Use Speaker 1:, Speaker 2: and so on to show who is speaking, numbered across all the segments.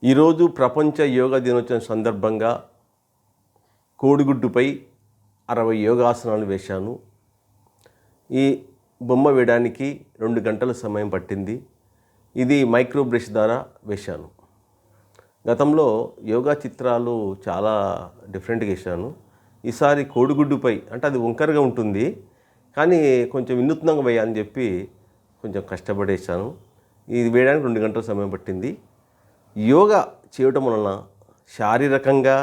Speaker 1: ఈరోజు ప్రపంచ యోగా దినోత్సవం సందర్భంగా కోడిగుడ్డుపై 60 యోగాసనాలు వేశాను. ఈ బొమ్మ వేయడానికి 2 గంటల సమయం పట్టింది. ఇది మైక్రో బ్రష్ ద్వారా వేశాను. గతంలో యోగా చిత్రాలు చాలా డిఫరెంట్గా వేశాను. ఈసారి కోడిగుడ్డుపై అంటే అది వంకరగా ఉంటుంది, కానీ కొంచెం వినూత్నంగా వేయాలని చెప్పి కొంచెం కష్టపడేశాను. ఇది వేయడానికి 2 గంటల సమయం పట్టింది. యోగా చేయటం వలన శారీరకంగా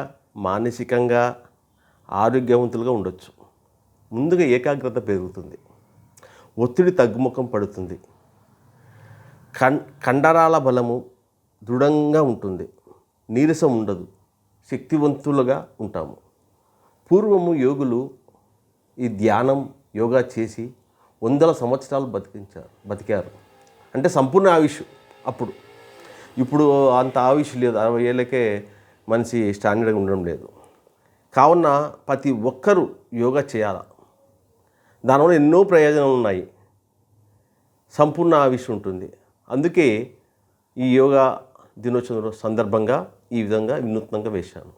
Speaker 1: మానసికంగా ఆరోగ్యవంతులుగా ఉండొచ్చు. ముందుగా ఏకాగ్రత పెరుగుతుంది, ఒత్తిడి తగ్గుముఖం పడుతుంది, కండరాల బలము దృఢంగా ఉంటుంది, నీరసం ఉండదు, శక్తివంతులుగా ఉంటాము. పూర్వము యోగులు ఈ ధ్యానం యోగా చేసి 100 సంవత్సరాలు బతికారు. అంటే సంపూర్ణ ఆయుష్ అప్పుడు. ఇప్పుడు అంత ఆయుష్ లేదు, 60 ఏళ్ళకే మనిషి స్టాండర్డ్గా ఉండడం లేదు. కావున ప్రతి ఒక్కరూ యోగా చేయాలి. దానివల్ల ఎన్నో ప్రయోజనాలు ఉన్నాయి, సంపూర్ణ ఆయుష్ ఉంటుంది. అందుకే ఈ యోగా దినోత్సవం సందర్భంగా ఈ విధంగా వినూత్నంగా వేశాను.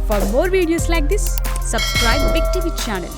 Speaker 2: For more videos like this, subscribe Big TV channel.